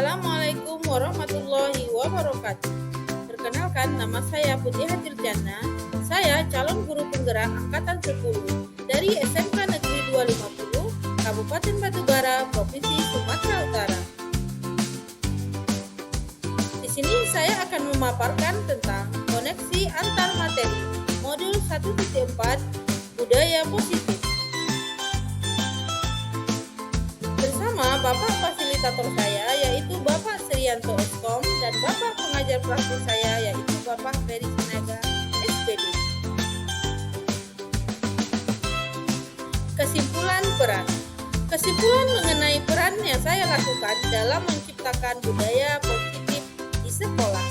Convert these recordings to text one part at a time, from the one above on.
Assalamualaikum warahmatullahi wabarakatuh. Perkenalkan, nama saya Putih Hatirjana. Saya calon guru penggerak angkatan 10 dari SMK Negeri 250, Kabupaten Batubara, Provinsi Sumatera Utara. Di sini saya akan memaparkan tentang koneksi antar materi, modul 1.4, budaya positif. Bersama Bapak fasilitator saya yaitu Bapak Srianto Eskom dan Bapak pengajar praktik saya yaitu Bapak Ferry Sinaga SPD. Kesimpulan peran. Kesimpulan mengenai peran yang saya lakukan dalam menciptakan budaya positif di sekolah.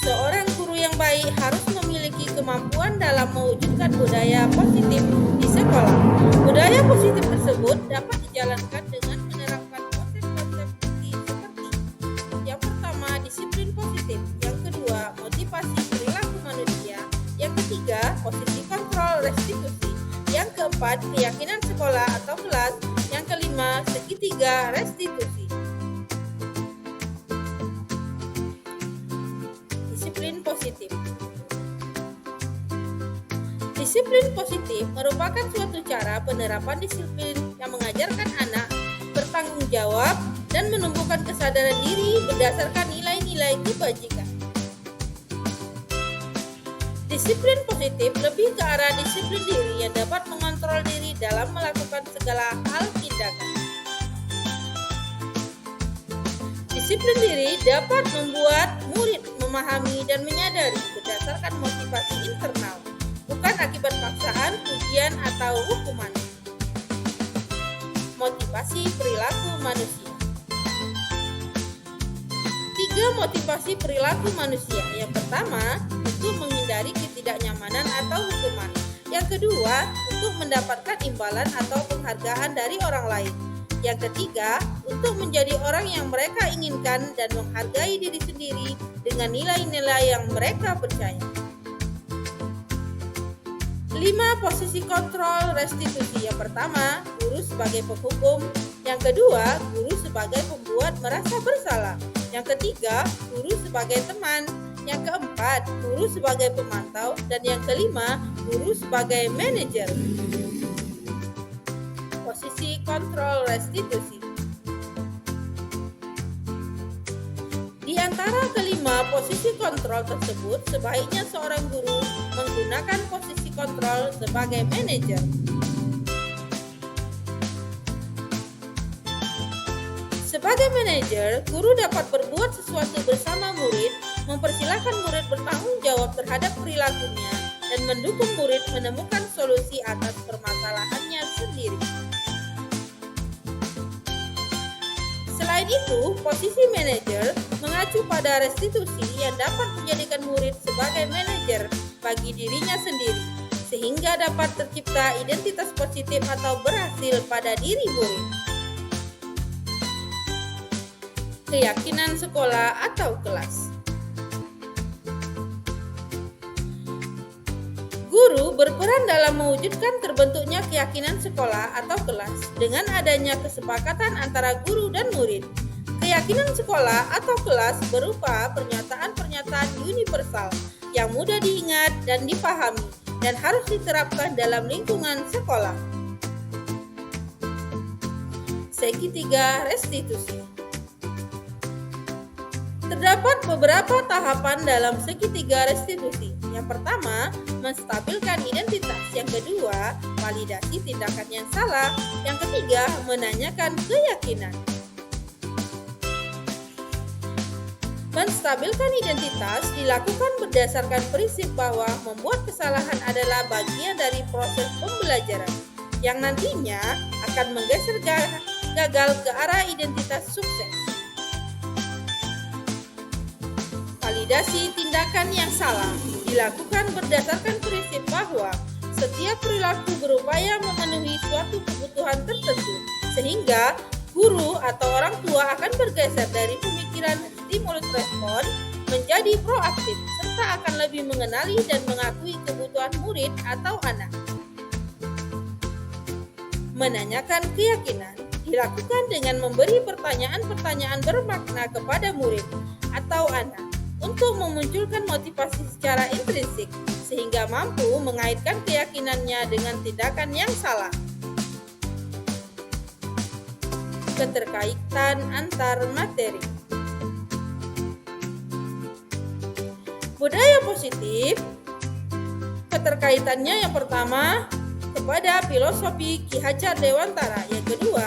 Seorang guru yang baik harus memiliki kemampuan dalam mewujudkan budaya positif di sekolah. Budaya positif tersebut dapat dijalankan dengan menerapkan konsep-konsep seperti yang pertama, disiplin positif, yang kedua, motivasi perilaku manusia, yang ketiga, posisi kontrol restitusi, yang keempat, keyakinan sekolah atau kelas, yang kelima, segitiga restitusi. Disiplin positif. Disiplin positif merupakan suatu cara penerapan disiplin yang mengajarkan anak bertanggung jawab dan menumbuhkan kesadaran diri berdasarkan nilai-nilai kebajikan. Disiplin positif lebih ke arah disiplin diri yang dapat mengontrol diri dalam melakukan segala hal tindakan. Disiplin diri dapat membuat murid memahami dan menyadari berdasarkan motivasi internal, bukan akibat paksaan, ujian, atau hukuman. Motivasi perilaku manusia. 3 motivasi perilaku manusia. Yang pertama, untuk menghindari ketidaknyamanan atau hukuman. Yang kedua, untuk mendapatkan imbalan atau penghargaan dari orang lain. Yang ketiga, untuk menjadi orang yang mereka inginkan dan menghargai diri sendiri dengan nilai-nilai yang mereka percaya. 5 posisi kontrol restitusi. Yang pertama, guru sebagai penghukum. Yang kedua, guru sebagai pembuat merasa bersalah. Yang ketiga, guru sebagai teman. Yang keempat, guru sebagai pemantau. Dan yang kelima, guru sebagai manajer. Posisi kontrol restitusi. Di antara kelima posisi kontrol tersebut, sebaiknya seorang guru menggunakan posisi kontrol sebagai manajer. Sebagai manajer, guru dapat berbuat sesuatu bersama murid, mempersilahkan murid bertanggung jawab terhadap perilakunya, dan mendukung murid menemukan solusi atas permasalahannya sendiri. Selain itu, posisi manajer mengacu pada restitusi yang dapat menjadikan murid sebagai manajer bagi dirinya sendiri, sehingga dapat tercipta identitas positif atau berhasil pada diri murid. Keyakinan sekolah atau kelas. Guru berperan dalam mewujudkan terbentuknya keyakinan sekolah atau kelas dengan adanya kesepakatan antara guru dan murid. Keyakinan sekolah atau kelas berupa pernyataan-pernyataan universal yang mudah diingat dan dipahami dan harus diterapkan dalam lingkungan sekolah. Segitiga restitusi. Terdapat beberapa tahapan dalam segitiga restitusi. Yang pertama, menstabilkan identitas. Yang kedua, validasi tindakan yang salah. Yang ketiga, menanyakan keyakinan. Menstabilkan identitas dilakukan berdasarkan prinsip bahwa membuat kesalahan adalah bagian dari proses pembelajaran yang nantinya akan menggeser gagal ke arah identitas sukses. Validasi tindakan yang salah dilakukan berdasarkan prinsip bahwa setiap perilaku berupaya memenuhi suatu kebutuhan tertentu, sehingga guru atau orang tua akan bergeser dari pemikiran stimulus respon menjadi proaktif, serta akan lebih mengenali dan mengakui kebutuhan murid atau anak. Menanyakan keyakinan dilakukan dengan memberi pertanyaan-pertanyaan bermakna kepada murid atau anak untuk memunculkan motivasi secara intrinsik sehingga mampu mengaitkan keyakinannya dengan tindakan yang salah. Keterkaitan antar materi. Budaya positif, keterkaitannya yang pertama kepada filosofi Ki Hajar Dewantara, yang kedua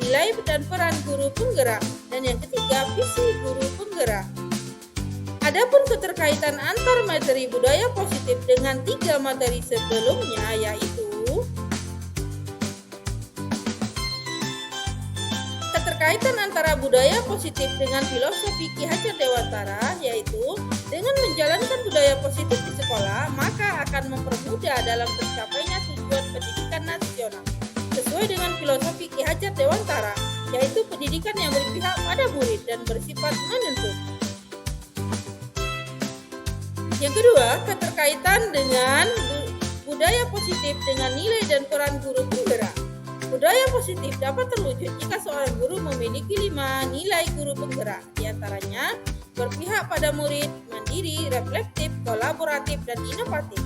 nilai dan peran guru penggerak, dan yang ketiga visi guru penggerak. Adapun keterkaitan antar materi budaya positif dengan 3 materi sebelumnya, yaitu keterkaitan antara budaya positif dengan filosofi Ki Hajar Dewantara, yaitu dengan menjalankan budaya positif di sekolah, maka akan mempermudah dalam tercapainya tujuan pendidikan nasional sesuai dengan filosofi Ki Hajar Dewantara, yaitu pendidikan yang berpihak pada murid dan bersifat menuntut. Yang kedua, keterkaitan dengan budaya positif dengan nilai dan peran guru penggerak. Budaya positif dapat terwujud jika seorang guru memiliki 5 nilai guru penggerak, diantaranya berpihak pada murid, mandiri, reflektif, kolaboratif, dan inovatif.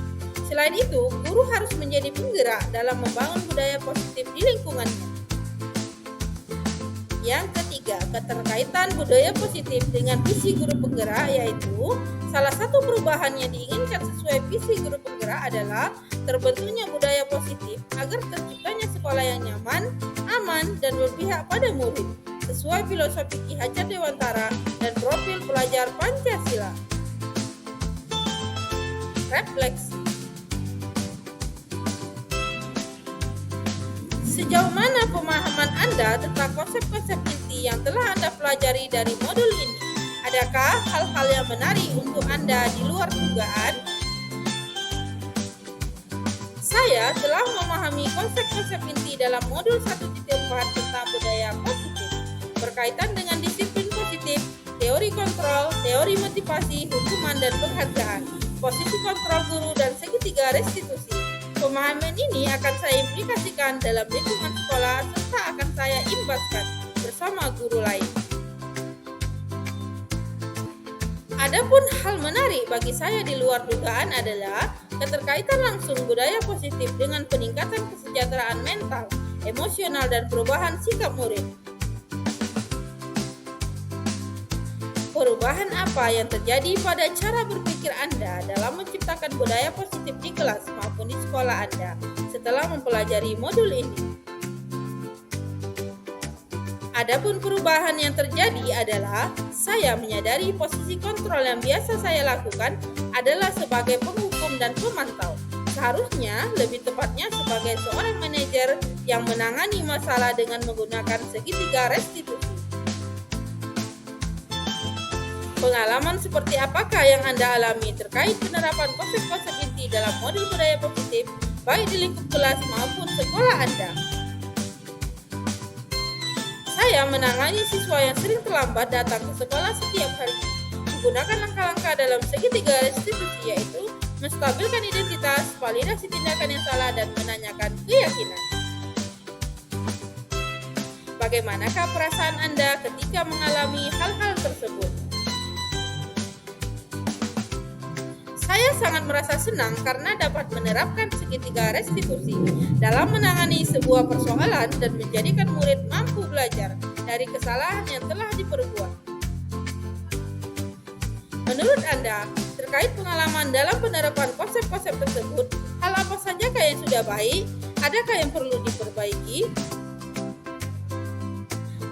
Selain itu, guru harus menjadi penggerak dalam membangun budaya positif di lingkungannya. Yang ketiga, keterkaitan budaya positif dengan visi guru penggerak, yaitu salah satu perubahan yang diinginkan sesuai visi guru penggerak adalah terbentuknya budaya positif agar terciptanya sekolah yang nyaman, aman, dan berpihak pada murid sesuai filosofi Ki Hajar Dewantara dan profil pelajar Pancasila. Refleksi. Sejauh mana pemahaman Anda tentang konsep-konsep inti yang telah Anda pelajari dari modul ini? Adakah hal-hal yang menarik untuk Anda di luar dugaan? Saya telah memahami konsep-konsep inti dalam modul 1.4 tentang budaya positif, berkaitan dengan disiplin positif, teori kontrol, teori motivasi, hukuman dan penghargaan, posisi kontrol guru, dan segitiga restitusi. Pemahaman ini akan saya implikasikan dalam lingkungan sekolah serta akan saya imbaskan bersama guru lain. Adapun hal menarik bagi saya di luar dugaan adalah keterkaitan langsung budaya positif dengan peningkatan kesejahteraan mental, emosional, dan perubahan sikap murid. Perubahan apa yang terjadi pada cara berpikir Anda dalam menciptakan budaya positif di kelas maupun di sekolah Anda setelah mempelajari modul ini? Adapun perubahan yang terjadi adalah saya menyadari posisi kontrol yang biasa saya lakukan adalah sebagai penghukum dan pemantau. Seharusnya lebih tepatnya sebagai seorang manajer yang menangani masalah dengan menggunakan segitiga restitusi. Pengalaman seperti apakah yang Anda alami terkait penerapan konsep-konsep inti dalam modul budaya positif, baik di lingkup kelas maupun sekolah Anda? Saya menangani siswa yang sering terlambat datang ke sekolah setiap hari, menggunakan langkah-langkah dalam segitiga restitusi, yaitu menstabilkan identitas, validasi tindakan yang salah, dan menanyakan keyakinan. Bagaimanakah perasaan Anda ketika mengalami hal-hal tersebut? Saya sangat merasa senang karena dapat menerapkan segitiga restitusi dalam menangani sebuah persoalan dan menjadikan murid mampu belajar dari kesalahan yang telah diperbuat. Menurut Anda, terkait pengalaman dalam penerapan konsep-konsep tersebut, hal apa sajakah yang sudah baik? Adakah yang perlu diperbaiki?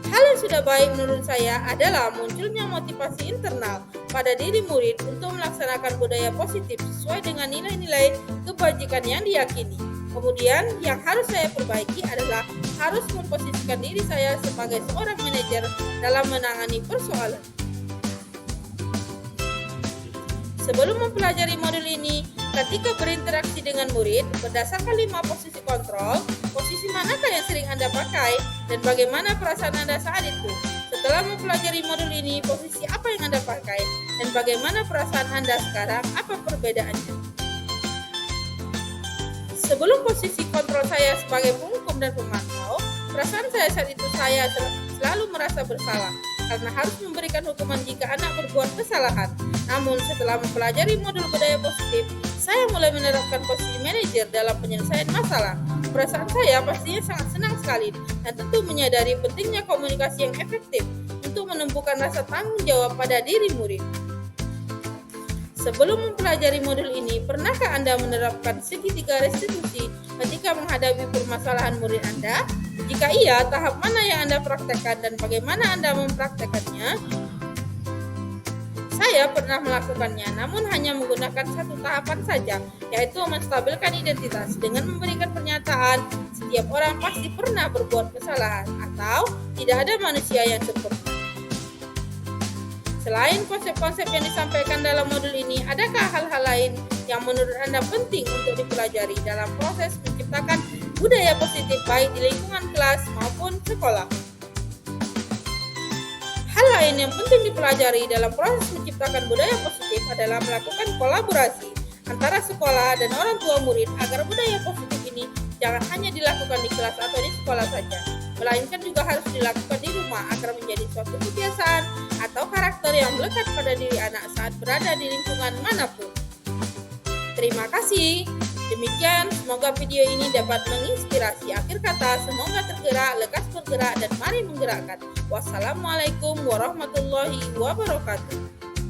Hal yang sudah baik menurut saya adalah munculnya motivasi internal pada diri murid untuk melaksanakan budaya positif sesuai dengan nilai-nilai kebajikan yang diyakini. Kemudian yang harus saya perbaiki adalah harus memposisikan diri saya sebagai seorang manajer dalam menangani persoalan. Sebelum mempelajari modul ini, ketika berinteraksi dengan murid, berdasarkan 5 posisi kontrol, posisi manakah yang sering Anda pakai dan bagaimana perasaan Anda saat itu? Setelah mempelajari modul ini, posisi apa yang Anda pakai dan bagaimana perasaan Anda sekarang? Apa perbedaannya? Sebelum posisi kontrol saya sebagai penghukum dan pemantau, Perasaan saya saat itu saya selalu merasa bersalah karena harus memberikan hukuman jika anak berbuat kesalahan. Namun setelah mempelajari modul budaya positif, saya mulai menerapkan posisi manajer dalam penyelesaian masalah. Perasaan saya pastinya sangat senang sekali dan tentu menyadari pentingnya komunikasi yang efektif untuk menumbuhkan rasa tanggung jawab pada diri murid. Sebelum mempelajari modul ini, pernahkah Anda menerapkan segitiga restitusi ketika menghadapi permasalahan murid Anda? Jika iya, tahap mana yang Anda praktekkan dan bagaimana Anda mempraktekannya? Saya pernah melakukannya, namun hanya menggunakan satu tahapan saja, yaitu menstabilkan identitas dengan memberikan pernyataan setiap orang pasti pernah berbuat kesalahan atau tidak ada manusia yang sempurna. Selain konsep-konsep yang disampaikan dalam modul ini, adakah hal-hal lain yang menurut Anda penting untuk dipelajari dalam proses menciptakan budaya positif baik di lingkungan kelas maupun sekolah? Hal lain yang penting dipelajari dalam proses menciptakan budaya positif adalah melakukan kolaborasi antara sekolah dan orang tua murid agar budaya positif ini jangan hanya dilakukan di kelas atau di sekolah saja, melainkan juga harus dilakukan di rumah agar menjadi suatu kebiasaan atau karakter yang melekat pada diri anak saat berada di lingkungan manapun. Terima kasih. Demikian, semoga video ini dapat menginspirasi. Akhir kata, semoga tergerak, lekas bergerak, dan mari menggerakkan. Wassalamualaikum warahmatullahi wabarakatuh.